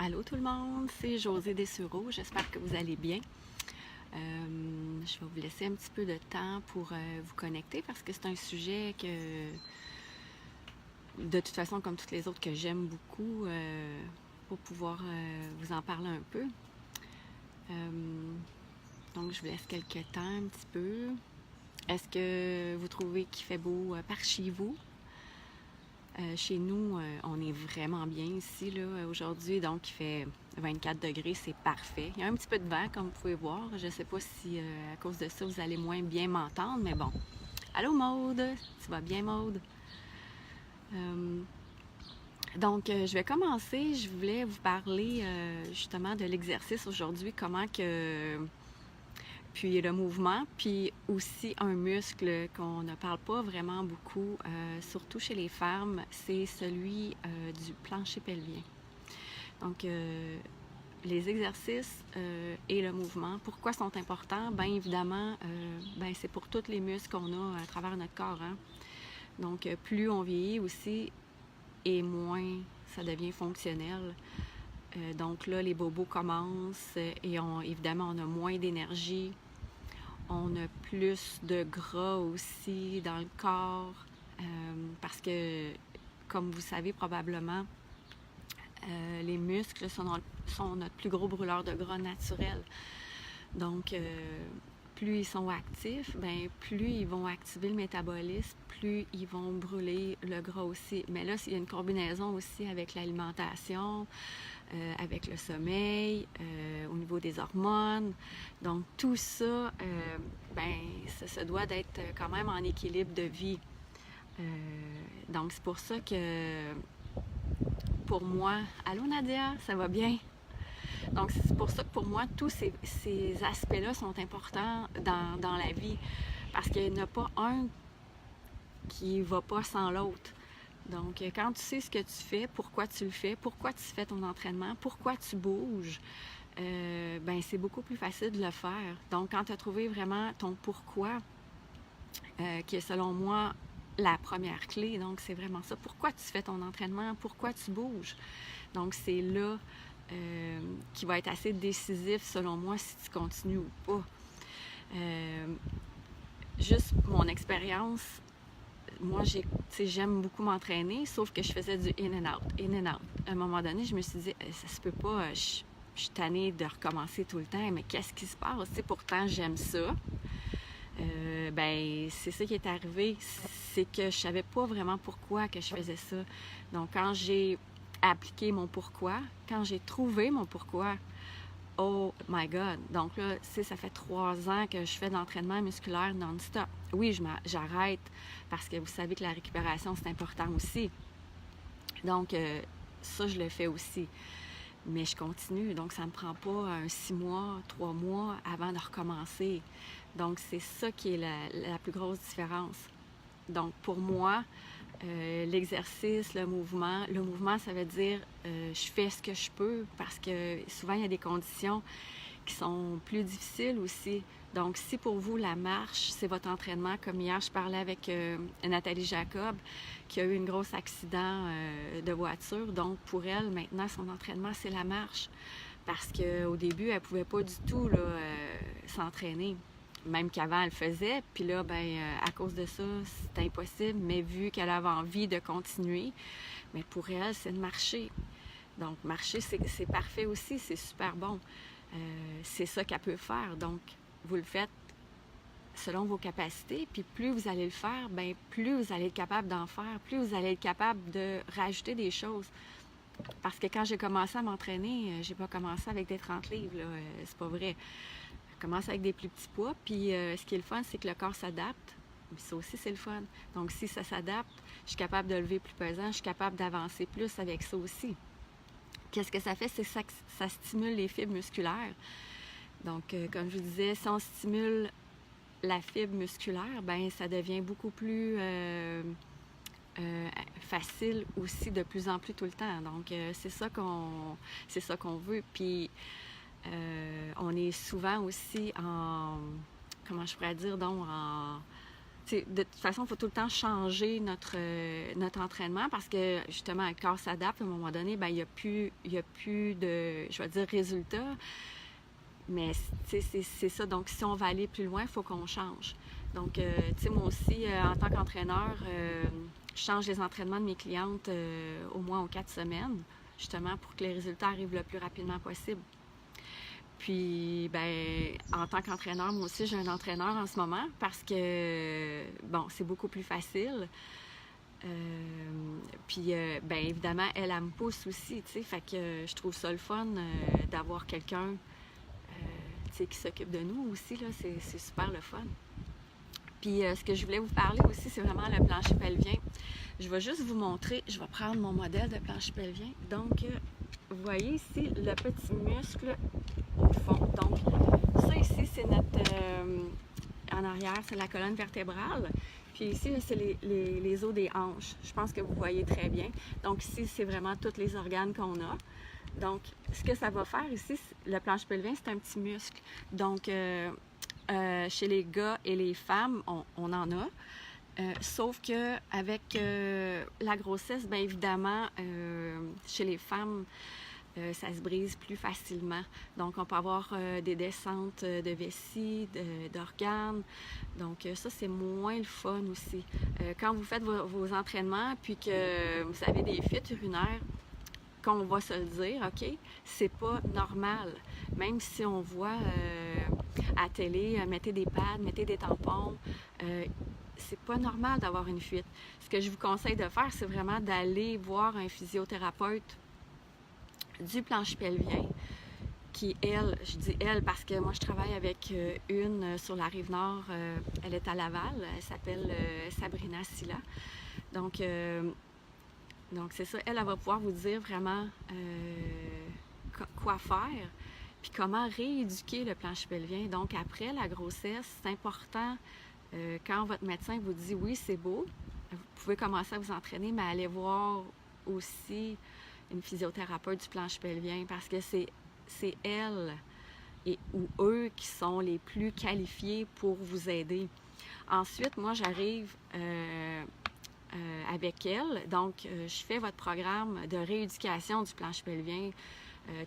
Allô tout le monde, c'est Josée Dessureau, j'espère que vous allez bien. Je vais vous laisser un petit peu de temps pour vous connecter parce que c'est un sujet que, de toute façon, comme toutes les autres, que j'aime beaucoup pour pouvoir vous en parler un peu. Donc, je vous laisse quelques temps un petit peu. Est-ce que vous trouvez qu'il fait beau par chez vous? Chez nous, on est vraiment bien ici là, aujourd'hui, donc il fait 24 degrés, c'est parfait. Il y a un petit peu de vent, comme vous pouvez voir. Je ne sais pas si à cause de ça, vous allez moins bien m'entendre, mais bon. Allô Maude, tu vas bien Maude? Donc, je vais commencer. Je voulais vous parler justement de l'exercice aujourd'hui, comment que... Puis le mouvement, puis aussi un muscle qu'on ne parle pas vraiment beaucoup, surtout chez les femmes, c'est celui du plancher pelvien. Donc, les exercices et le mouvement, pourquoi sont importants? Bien évidemment, c'est pour tous les muscles qu'on a à travers notre corps. Hein? Donc, plus on vieillit aussi, et moins ça devient fonctionnel. Donc là, les bobos commencent et évidemment, on a moins d'énergie. On a plus de gras aussi dans le corps parce que, comme vous savez probablement, les muscles sont notre plus gros brûleur de gras naturel. Donc, plus ils sont actifs, plus ils vont activer le métabolisme, plus ils vont brûler le gras aussi. Mais là, il y a une combinaison aussi avec l'alimentation, avec le sommeil, au niveau des hormones. Donc, tout ça, ça doit d'être quand même en équilibre de vie. Donc, c'est pour ça que, pour moi... Allô Nadia, ça va bien? Donc, c'est pour ça que pour moi, tous ces aspects-là sont importants dans la vie. Parce qu'il n'y en a pas un qui ne va pas sans l'autre. Donc, quand tu sais ce que tu fais, pourquoi tu le fais, pourquoi tu fais ton entraînement, pourquoi tu bouges, c'est beaucoup plus facile de le faire. Donc, quand tu as trouvé vraiment ton pourquoi, qui est selon moi la première clé, donc c'est vraiment ça. Pourquoi tu fais ton entraînement, pourquoi tu bouges. Donc, c'est là qui va être assez décisif selon moi si tu continues ou pas. Juste mon expérience, moi, j'aime beaucoup m'entraîner, sauf que je faisais du in and out, in and out. À un moment donné, je me suis dit, ça se peut pas, je suis tannée de recommencer tout le temps, mais qu'est-ce qui se passe? Pourtant, j'aime ça. C'est ça qui est arrivé, c'est que je savais pas vraiment pourquoi que je faisais ça. Donc, quand j'ai appliqué mon pourquoi, quand j'ai trouvé mon pourquoi, oh my God! Donc là, ça fait 3 ans que je fais de l'entraînement musculaire non-stop. Oui, j'arrête parce que vous savez que la récupération, c'est important aussi. Donc, ça, je le fais aussi. Mais je continue. Donc, ça ne me prend pas 6 mois, 3 mois avant de recommencer. Donc, c'est ça qui est la plus grosse différence. Donc, pour moi, l'exercice, le mouvement, ça veut dire je fais ce que je peux parce que souvent, il y a des conditions qui sont plus difficiles aussi. Donc, si pour vous, la marche, c'est votre entraînement, comme hier, je parlais avec Nathalie Jacob, qui a eu un gros accident de voiture. Donc, pour elle, maintenant, son entraînement, c'est la marche. Parce qu'au début, elle ne pouvait pas du tout s'entraîner. Même qu'avant, elle faisait. Puis là, à cause de ça, c'est impossible. Mais vu qu'elle avait envie de continuer, mais pour elle, c'est de marcher. Donc, marcher, c'est parfait aussi. C'est super bon. C'est ça qu'elle peut faire. Donc, vous le faites selon vos capacités, puis plus vous allez le faire, plus vous allez être capable d'en faire, plus vous allez être capable de rajouter des choses. Parce que quand j'ai commencé à m'entraîner, j'ai pas commencé avec des 30 livres, là, c'est pas vrai. J'ai commencé avec des plus petits poids, puis ce qui est le fun, c'est que le corps s'adapte. Puis ça aussi, c'est le fun. Donc, si ça s'adapte, je suis capable de lever plus pesant, je suis capable d'avancer plus avec ça aussi. Qu'est-ce que ça fait? C'est que ça stimule les fibres musculaires. Donc, comme je vous disais, si on stimule la fibre musculaire, ça devient beaucoup plus facile aussi de plus en plus tout le temps. Donc, c'est ça qu'on veut. Puis, on est souvent aussi comment je pourrais dire, donc de toute façon, il faut tout le temps changer notre entraînement parce que, justement, le corps s'adapte. À un moment donné, ben, il n'y a plus de, je vais dire, résultats. Mais c'est ça. Donc, si on va aller plus loin, il faut qu'on change. Donc, tu sais, moi aussi, en tant qu'entraîneur, je change les entraînements de mes clientes au moins aux 4 semaines, justement pour que les résultats arrivent le plus rapidement possible. Puis, ben, en tant qu'entraîneur, moi aussi, j'ai un entraîneur en ce moment parce que, bon, c'est beaucoup plus facile. Puis, ben, évidemment, elle me pousse aussi, tu sais, fait que je trouve ça le fun d'avoir quelqu'un, tu sais, qui s'occupe de nous aussi, là, c'est super le fun. Puis, ce que je voulais vous parler aussi, c'est vraiment le plancher pelvien. Je vais juste vous montrer, je vais prendre mon modèle de plancher pelvien. Donc, vous voyez ici le petit muscle au fond. Donc, ça ici, c'est notre, en arrière, c'est la colonne vertébrale. Puis ici, c'est les os des hanches. Je pense que vous voyez très bien. Donc ici, c'est vraiment tous les organes qu'on a. Donc, ce que ça va faire ici, le plancher pelvien, c'est un petit muscle. Donc, chez les gars et les femmes, on en a. Sauf que avec la grossesse, bien évidemment, chez les femmes, ça se brise plus facilement. Donc, on peut avoir des descentes de vessie, d'organes. Donc, ça, c'est moins le fun aussi. Quand vous faites vos entraînements, puis que vous avez des fuites urinaires, qu'on va se le dire, OK, c'est pas normal. Même si on voit à télé, mettez des pads, mettez des tampons, c'est pas normal d'avoir une fuite. Ce que je vous conseille de faire, c'est vraiment d'aller voir un physiothérapeute du plancher pelvien, qui, elle, je dis elle parce que moi je travaille avec une sur la Rive-Nord, elle est à Laval, elle s'appelle Sabrina Silla. Donc c'est ça, elle va pouvoir vous dire vraiment quoi faire, puis comment rééduquer le plancher pelvien. Donc après la grossesse, c'est important, quand votre médecin vous dit oui, c'est beau, vous pouvez commencer à vous entraîner, mais allez voir aussi une physiothérapeute du plancher pelvien parce que c'est elle ou eux qui sont les plus qualifiés pour vous aider. Ensuite, moi, j'arrive avec elle. Donc, je fais votre programme de rééducation du plancher pelvien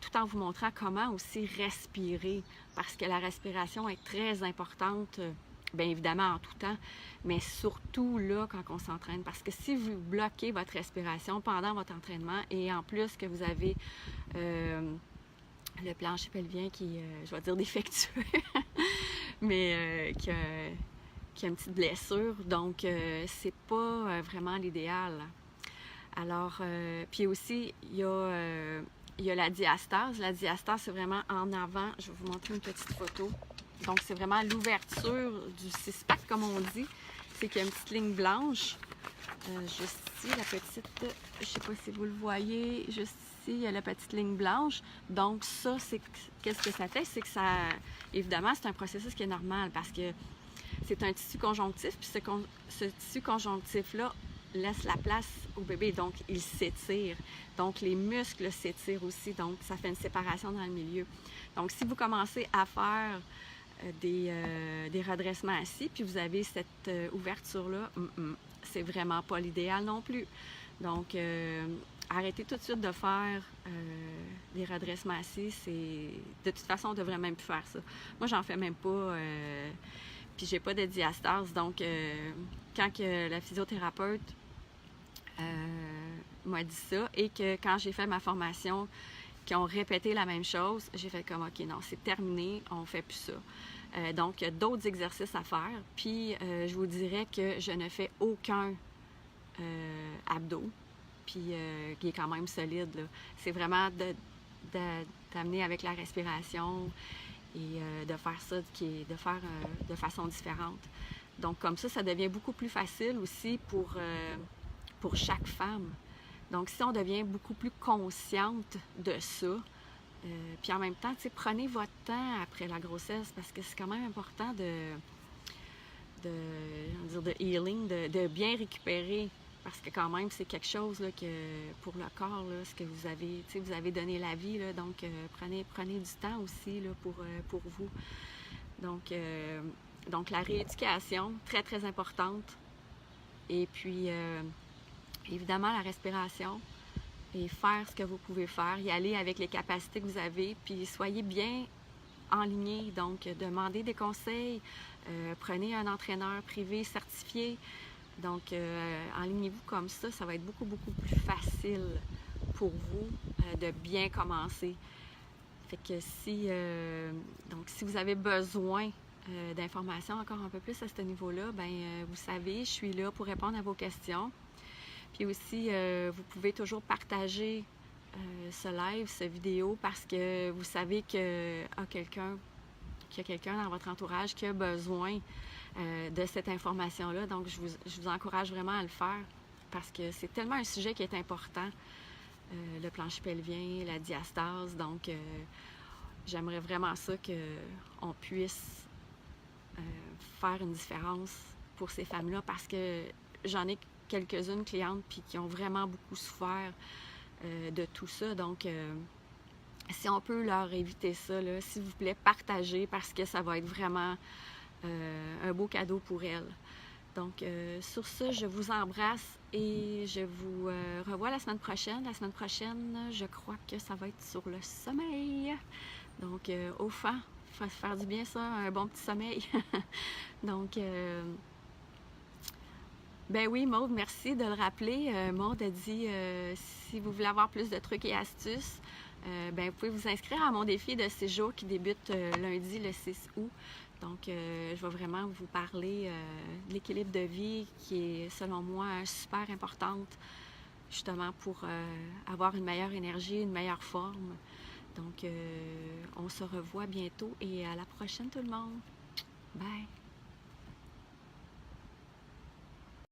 tout en vous montrant comment aussi respirer parce que la respiration est très importante. Bien évidemment en tout temps, mais surtout là quand on s'entraîne. Parce que si vous bloquez votre respiration pendant votre entraînement et en plus que vous avez le plancher pelvien qui, je vais dire défectueux, mais qui a une petite blessure, donc c'est pas vraiment l'idéal. Alors, puis aussi, il y a la diastase. La diastase, c'est vraiment en avant. Je vais vous montrer une petite photo. Donc, c'est vraiment l'ouverture du six-pack, comme on dit. C'est qu'il y a une petite ligne blanche. Juste ici, la petite, je ne sais pas si vous le voyez, juste ici, il y a la petite ligne blanche. Donc, ça, qu'est-ce que ça fait? C'est que ça, évidemment, c'est un processus qui est normal parce que c'est un tissu conjonctif. Puis ce tissu conjonctif-là laisse la place au bébé. Donc, il s'étire. Donc, les muscles s'étirent aussi. Donc, ça fait une séparation dans le milieu. Donc, si vous commencez à faire des redressements assis, puis vous avez cette ouverture-là, c'est vraiment pas l'idéal non plus. Donc, arrêtez tout de suite de faire des redressements assis. De toute façon, on ne devrait même plus faire ça. Moi, j'en fais même pas, puis j'ai pas de diastase. Donc, quand que la physiothérapeute m'a dit ça et que quand j'ai fait ma formation, qui ont répété la même chose, j'ai fait comme, OK, non, c'est terminé, on fait plus ça. Donc, il y a d'autres exercices à faire. Puis, je vous dirais que je ne fais aucun abdos, puis qui est quand même solide, là. C'est vraiment d'amener avec la respiration et de faire ça, de façon différente. Donc, comme ça devient beaucoup plus facile aussi pour chaque femme. Donc, si on devient beaucoup plus consciente de ça, puis en même temps, prenez votre temps après la grossesse parce que c'est quand même important de healing, de bien récupérer parce que quand même, c'est quelque chose là, que pour le corps, là, ce que vous avez donné la vie, là, donc prenez du temps aussi là, pour vous. Donc, Donc, la rééducation, très, très importante. Et puis, évidemment, la respiration et faire ce que vous pouvez faire, y aller avec les capacités que vous avez, puis soyez bien enligné. Donc, demandez des conseils, prenez un entraîneur privé certifié. Donc, enlignez-vous comme ça va être beaucoup, beaucoup plus facile pour vous de bien commencer. Fait que si vous avez besoin d'informations encore un peu plus à ce niveau-là, vous savez, je suis là pour répondre à vos questions. Puis aussi, vous pouvez toujours partager ce live, cette vidéo, parce que vous savez qu'il y a quelqu'un dans votre entourage qui a besoin de cette information-là. Donc, je vous encourage vraiment à le faire parce que c'est tellement un sujet qui est important, le plancher pelvien, la diastase. Donc, j'aimerais vraiment ça qu'on puisse faire une différence pour ces femmes-là parce que j'en ai quelques-unes clientes puis qui ont vraiment beaucoup souffert de tout ça. Donc, si on peut leur éviter ça, là, s'il vous plaît, partagez parce que ça va être vraiment un beau cadeau pour elles. Donc, sur ce, je vous embrasse et je vous revois la semaine prochaine. La semaine prochaine, je crois que ça va être sur le sommeil. Donc, au fond, ça va faire du bien ça, un bon petit sommeil. Donc, ben oui, Maude, merci de le rappeler. Maude a dit, si vous voulez avoir plus de trucs et astuces, vous pouvez vous inscrire à mon défi de 6 jours qui débute lundi, le 6 août. Donc, je vais vraiment vous parler de l'équilibre de vie qui est, selon moi, super importante, justement, pour avoir une meilleure énergie, une meilleure forme. Donc, on se revoit bientôt et à la prochaine tout le monde. Bye!